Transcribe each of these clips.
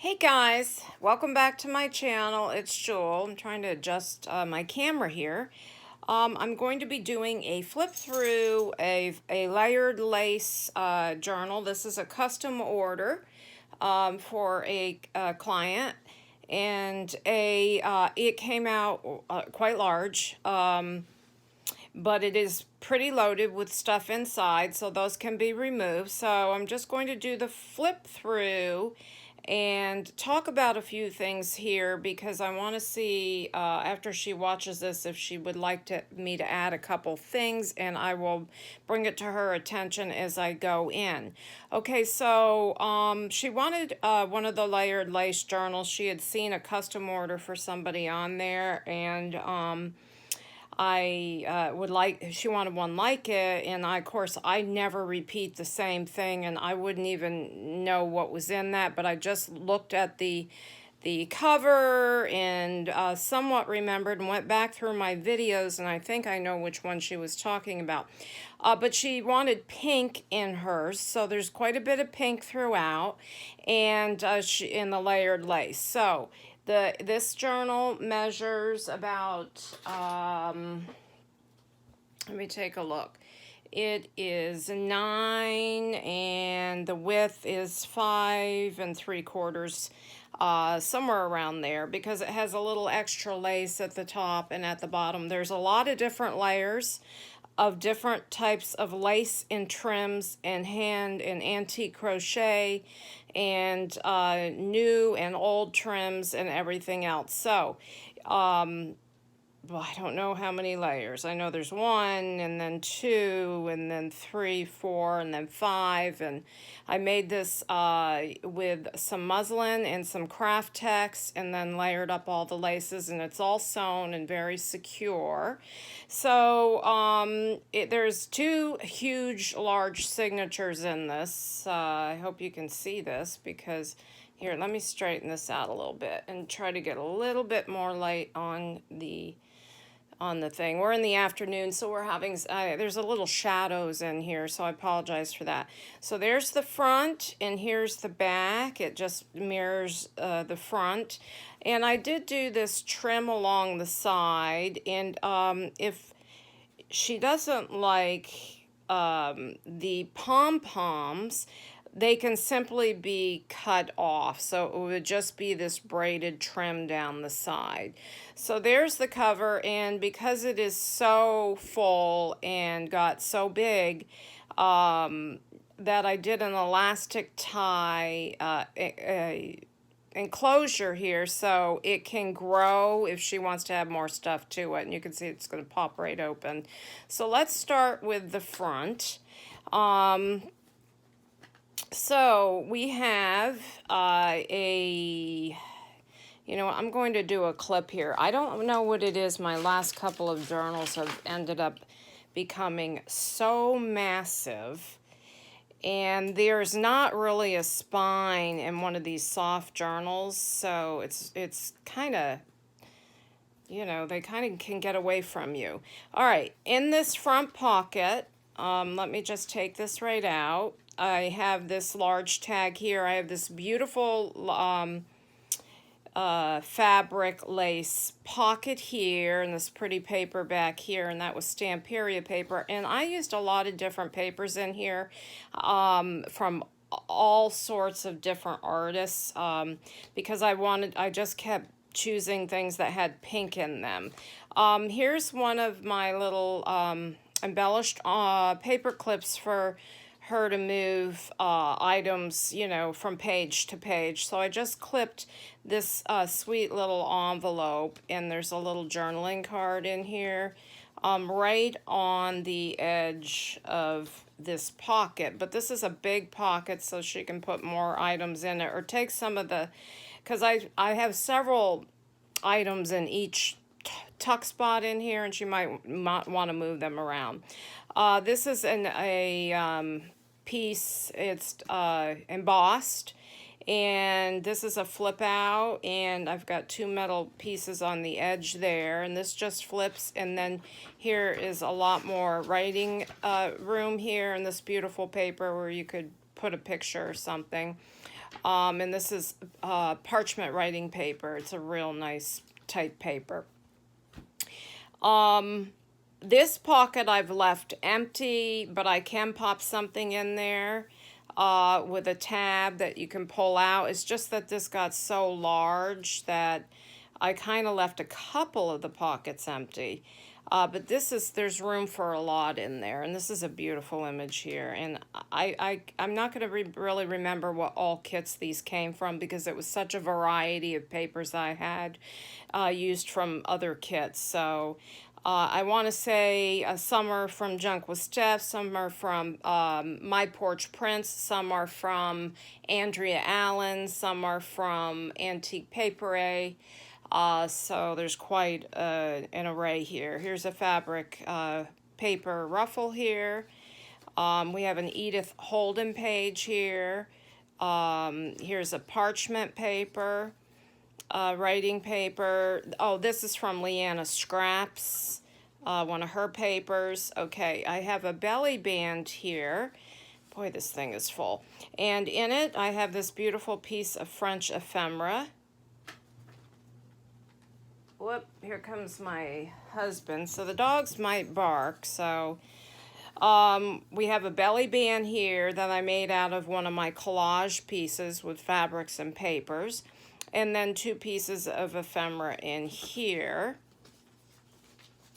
Hey guys, welcome back to my channel. It's Jewel. I'm trying to adjust my camera here. I'm going to be doing a flip through a layered lace journal. This is a custom order for a client, and it came out quite large. But it is pretty loaded with stuff inside, so those can be removed. So I'm just going to do the flip through and talk about a few things here because I want to see after she watches this if she would like me to add a couple things, and I will bring it to her attention as I go in. Okay, so she wanted one of the layered lace journals. She had seen a custom order for somebody on there, and she wanted one like it, and of course, I never repeat the same thing, and I wouldn't even know what was in that, but I just looked at the cover and somewhat remembered and went back through my videos, and I think I know which one she was talking about. But she wanted pink in hers, so there's quite a bit of pink throughout, and in the layered lace. So this journal measures about, let me take a look. It is 9 and the width is 5 3/4, somewhere around there, because it has a little extra lace at the top and at the bottom. There's a lot of different layers of different types of lace and trims and hand and antique crochet and new and old trims and everything else. So well, I don't know how many layers. I know there's 1 and then 2 and then 3, 4 and then 5. And I made this with some muslin and some craft text and then layered up all the laces, and it's all sewn and very secure. So there's 2 huge large signatures in this. I hope you can see this because here, let me straighten this out a little bit and try to get a little bit more light on the thing. We're in the afternoon, so we're having, there's a little shadows in here, so I apologize for that. So there's the front, and here's the back. It just mirrors the front. And I did do this trim along the side, and if she doesn't like the pom-poms, they can simply be cut off. So it would just be this braided trim down the side. So there's the cover, and because it is so full and got so big, that I did an elastic tie enclosure here so it can grow if she wants to add more stuff to it, and you can see it's going to pop right open. So let's start with the front. So we have I'm going to do a clip here. I don't know what it is. My last couple of journals have ended up becoming so massive, and there's not really a spine in one of these soft journals, so it's kind of, they kind of can get away from you. All right, in this front pocket, let me just take this right out. I have this large tag here. I have this beautiful fabric lace pocket here and this pretty paper back here, and that was Stamperia paper. And I used a lot of different papers in here from all sorts of different artists because I just kept choosing things that had pink in them. Here's one of my little embellished paper clips for her to move items, from page to page. So I just clipped this sweet little envelope, and there's a little journaling card in here right on the edge of this pocket. But this is a big pocket, so she can put more items in it or take some of the, because I have several items in each tuck spot in here, and she might want to move them around. This is a piece. It's embossed, and this is a flip out, and I've got 2 metal pieces on the edge there, and this just flips, and then here is a lot more writing room here in this beautiful paper where you could put a picture or something. And this is parchment writing paper. It's a real nice type paper. This pocket I've left empty, but I can pop something in there with a tab that you can pull out. It's just that this got so large that I kind of left a couple of the pockets empty. But there's room for a lot in there, and this is a beautiful image here. And I'm not going to really remember what all kits these came from because it was such a variety of papers I had used from other kits. So I want to say some are from Junk with Steph, some are from My Porch Prints, some are from Andrea Allen, some are from Antique Paper. So there's quite an array here. Here's a fabric paper ruffle here. We have an Edith Holden page here. Here's a parchment paper, writing paper. Oh, this is from Leanna Scraps, one of her papers. Okay, I have a belly band here. Boy, this thing is full. And in it, I have this beautiful piece of French ephemera. Whoop, here comes my husband. So the dogs might bark. So we have a belly band here that I made out of one of my collage pieces with fabrics and papers. And then 2 pieces of ephemera in here.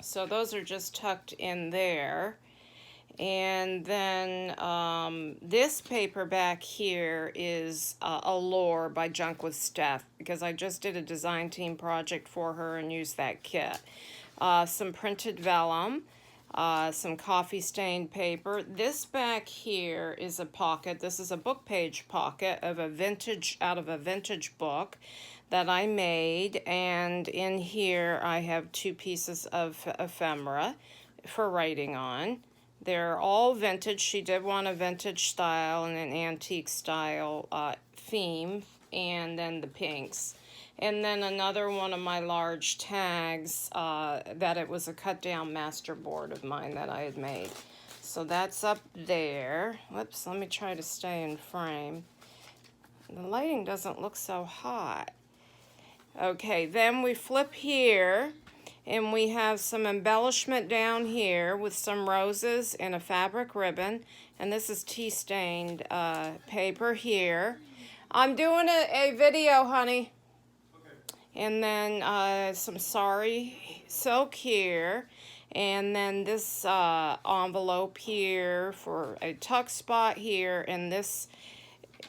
So those are just tucked in there. And then this paper back here is Allure by Junk with Steph, because I just did a design team project for her and used that kit. Some printed vellum, some coffee stained paper. This back here is a pocket. This is a book page pocket of out of a vintage book that I made, and in here I have 2 pieces of ephemera for writing on. They're all vintage. She did want a vintage style and an antique style theme, and then the pinks. And then another one of my large tags that it was a cut down master board of mine that I had made. So that's up there. Whoops, let me try to stay in frame. The lighting doesn't look so hot. Okay, then we flip here. And we have some embellishment down here with some roses and a fabric ribbon. And this is tea stained paper here. I'm doing a video, honey. Okay. And then some sari silk here. And then this envelope here for a tuck spot here. And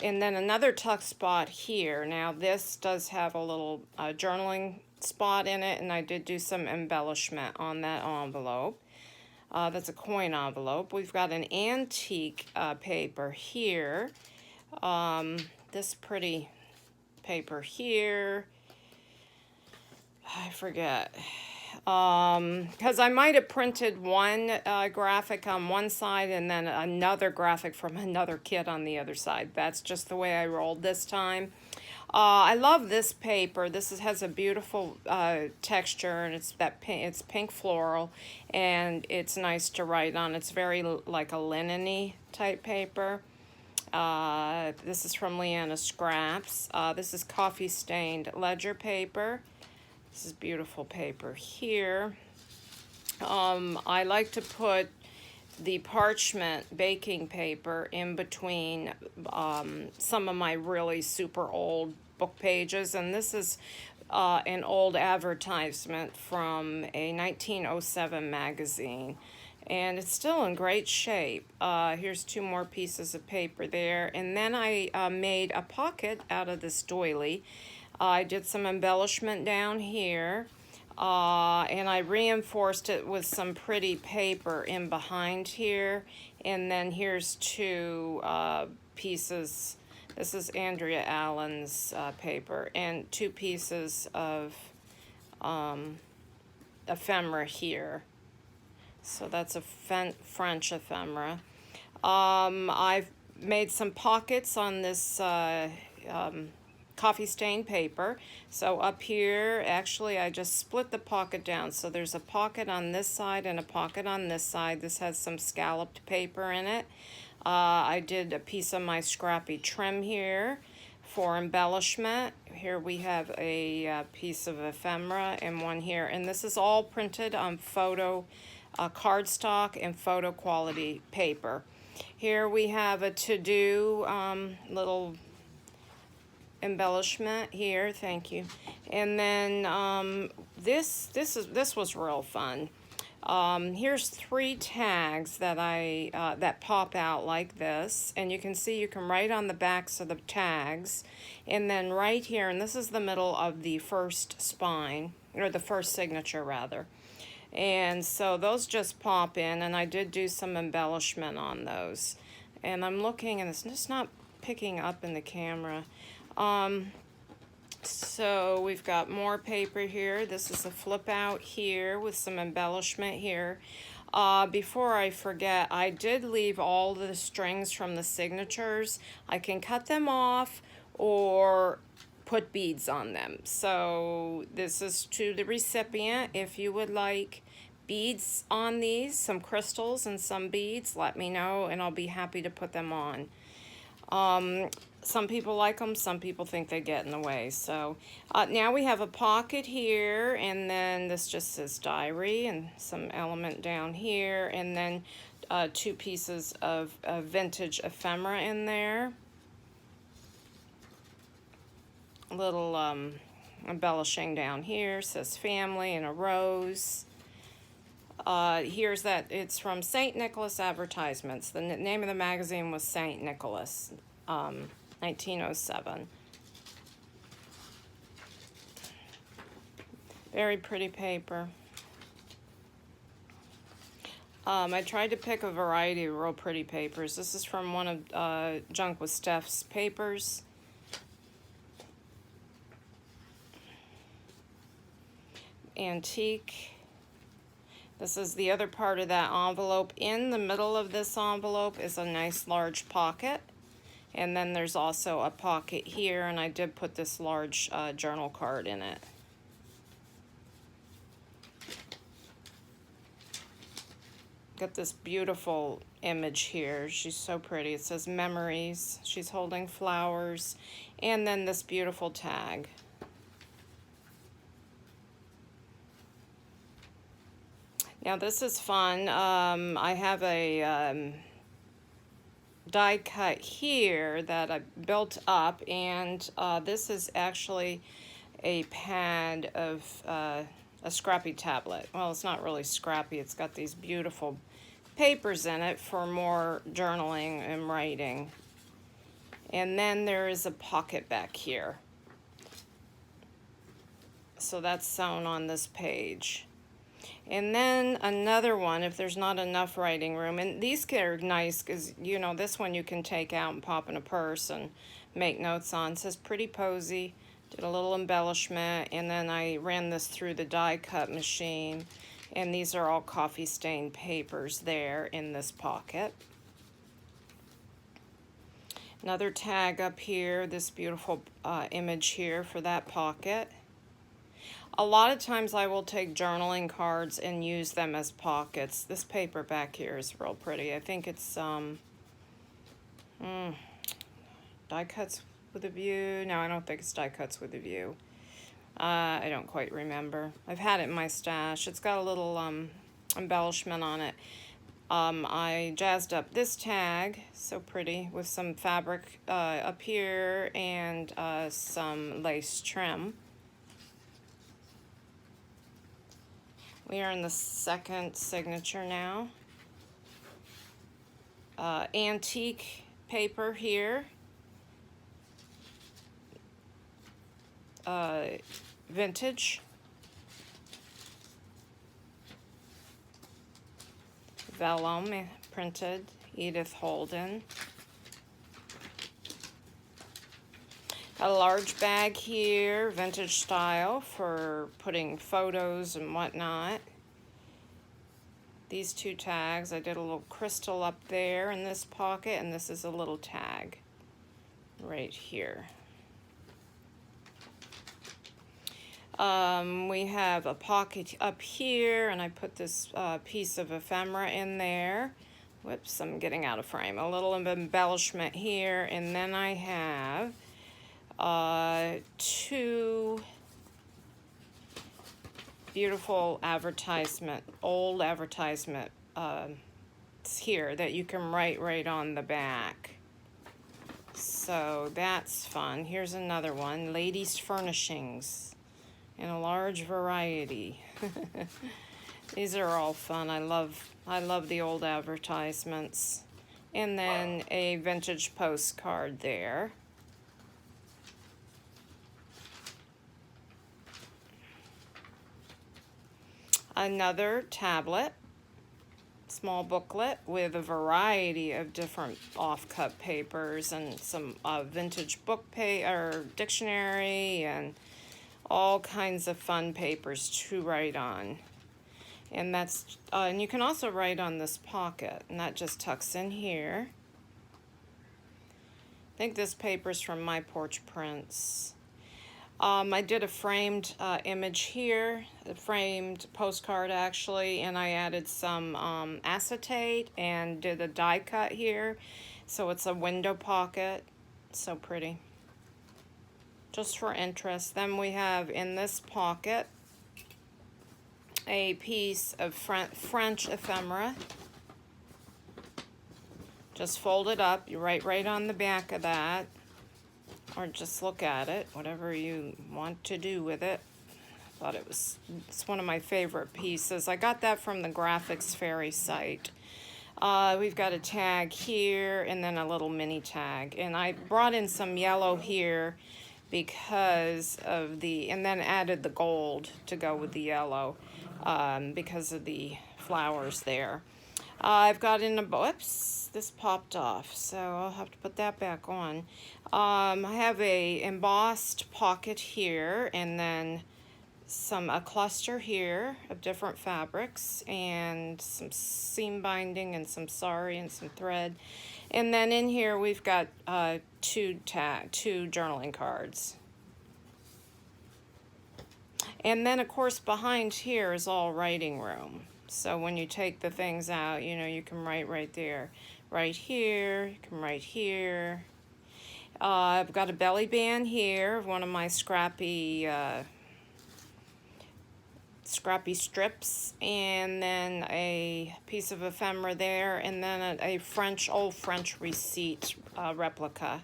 then another tuck spot here. Now this does have a little journaling spot in it, and I did do some embellishment on that envelope. That's a coin envelope. We've got an antique paper here. This pretty paper here. I forget. Because I might have printed one graphic on one side and then another graphic from another kit on the other side. That's just the way I rolled this time. I love this paper. This has a beautiful texture, and it's pink floral, and it's nice to write on. It's very like a linen-y type paper. This is from Leanna Scraps. This is coffee stained ledger paper. This is beautiful paper here. I like to put the parchment baking paper in between some of my really super old book pages, and this is an old advertisement from a 1907 magazine, and it's still in great shape. Here's 2 more pieces of paper there, and then I made a pocket out of this doily. I did some embellishment down here. And I reinforced it with some pretty paper in behind here. And then here's 2 pieces. This is Andrea Allen's paper. And 2 pieces of ephemera here. So that's a French ephemera. I've made some pockets on this coffee stained paper. So up here, actually I just split the pocket down. So there's a pocket on this side and a pocket on this side. This has some scalloped paper in it. I did a piece of my scrappy trim here. for embellishment. Here we have a piece of ephemera and one here, and this is all printed on photo cardstock and photo quality paper. Here we have a to-do little embellishment here, thank you. And then this was real fun. Here's 3 tags that that pop out like this, and you can see you can write on the backs of the tags, and then right here, and this is the middle of the first spine, or the first signature rather. And so those just pop in, and I did do some embellishment on those. And I'm looking, and it's just not picking up in the camera. So we've got more paper here. This is a flip out here with some embellishment here. Before I forget, I did leave all the strings from the signatures. I can cut them off or put beads on them. So this is to the recipient. If you would like beads on these, some crystals and some beads, let me know and I'll be happy to put them on. Some people like them, some people think they get in the way. So now we have a pocket here, and then this just says diary and some element down here, and then 2 pieces of vintage ephemera in there. A little embellishing down here, says family and a rose. Here's that, it's from St. Nicholas Advertisements. The name of the magazine was St. Nicholas, 1907. Very pretty paper. I tried to pick a variety of real pretty papers. This is from one of Junk with Steph's papers. Antique. This is the other part of that envelope. In the middle of this envelope is a nice large pocket. And then there's also a pocket here, and I did put this large journal card in it. Got this beautiful image here. She's so pretty. It says memories. She's holding flowers. And then this beautiful tag. Now this is fun. I have a die cut here that I built up, and this is actually a pad of a scrappy tablet. Well, it's not really scrappy. It's got these beautiful papers in it for more journaling and writing. And then there is a pocket back here. So that's sewn on this page. And then another one, if there's not enough writing room, and these are nice because, you know, this one you can take out and pop in a purse and make notes on. It says pretty posy, did a little embellishment, and then I ran this through the die cut machine, and these are all coffee stained papers there in this pocket. Another tag up here, this beautiful image here for that pocket. A lot of times I will take journaling cards and use them as pockets. This paper back here is real pretty. I think it's die cuts with a view. No, I don't think it's die cuts with a view. I don't quite remember. I've had it in my stash. It's got a little embellishment on it. I jazzed up this tag, so pretty, with some fabric up here and some lace trim. We are in the second signature now. Antique paper here. Vintage. Vellum printed, Edith Holden. Got a large bag here, vintage style, for putting photos and whatnot. These 2 tags, I did a little crystal up there in this pocket, and this is a little tag right here. We have a pocket up here, and I put this piece of ephemera in there. Whoops, I'm getting out of frame. A little embellishment here, and then I have two beautiful old advertisement here that you can write right on the back. So that's fun. Here's another one, ladies furnishings in a large variety. These are all fun. I love the old advertisements. And then a vintage postcard there. Another tablet, small booklet with a variety of different off-cut papers and some vintage book or dictionary and all kinds of fun papers to write on. And that's and you can also write on this pocket, and that just tucks in here. I think this paper's from My Porch Prints. I did a framed image here, a framed postcard actually, and I added some acetate and did a die cut here. So it's a window pocket. So pretty. Just for interest. Then we have in this pocket a piece of French ephemera. Just fold it up. You write right on the back of that. Or just look at it, whatever you want to do with it. Thought it's one of my favorite pieces. I got that from the Graphics Fairy site. We've got a tag here and then a little mini tag. And I brought in some yellow here because of and then added the gold to go with the yellow because of the flowers there. I've got in whoops, this popped off, so I'll have to put that back on. I have a embossed pocket here, and then a cluster here of different fabrics, and some seam binding, and some sari, and some thread. And then in here we've got two journaling cards. And then of course behind here is all writing room. So when you take the things out, you can write right there. Right here, you can write here. I've got a belly band here of one of my scrappy strips, and then a piece of ephemera there, and then a old French receipt replica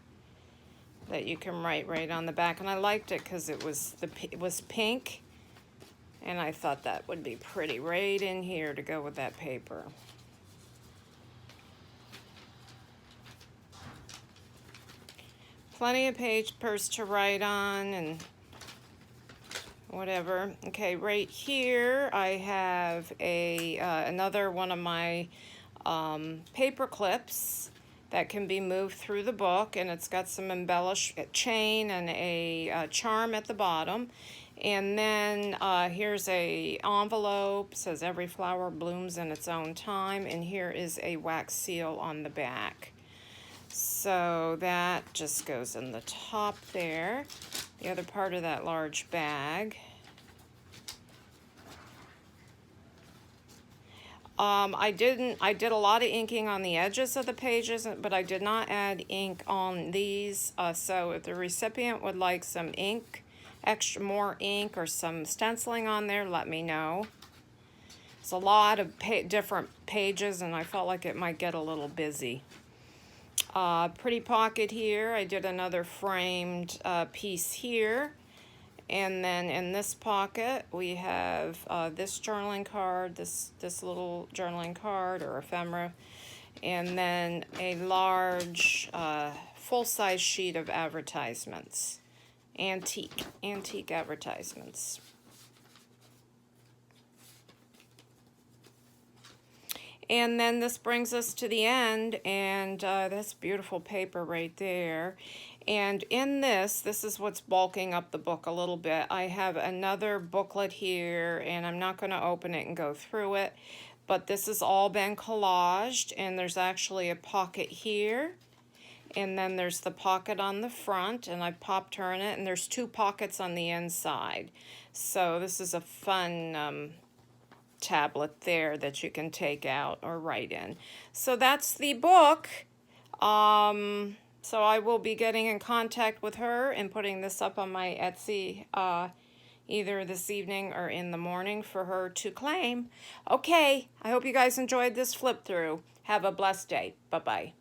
that you can write right on the back. And I liked it because it was pink. And I thought that would be pretty right in here to go with that paper. Plenty of papers to write on and whatever. Okay, right here I have another one of my paper clips that can be moved through the book, and it's got some embellished chain and a charm at the bottom. And then here's a envelope, says every flower blooms in its own time, and here is a wax seal on the back. So that just goes in the top there. The other part of that large bag. I did a lot of inking on the edges of the pages, but I did not add ink on these. So if the recipient would like some ink, more ink or some stenciling on there, let me know. It's a lot of different pages, and I felt like it might get a little busy. Pretty pocket here. I did another framed piece here. And then in this pocket, we have this journaling card, this little journaling card or ephemera, and then a large full-size sheet of advertisements. Antique advertisements. And then this brings us to the end, and that's beautiful paper right there. And in this is what's bulking up the book a little bit. I have another booklet here, and I'm not going to open it and go through it, but this has all been collaged, and there's actually a pocket here. And then there's the pocket on the front, and I popped her in it, and there's two pockets on the inside. So this is a fun tablet there that you can take out or write in. So that's the book. So I will be getting in contact with her and putting this up on my Etsy either this evening or in the morning for her to claim. Okay, I hope you guys enjoyed this flip through. Have a blessed day. Bye-bye.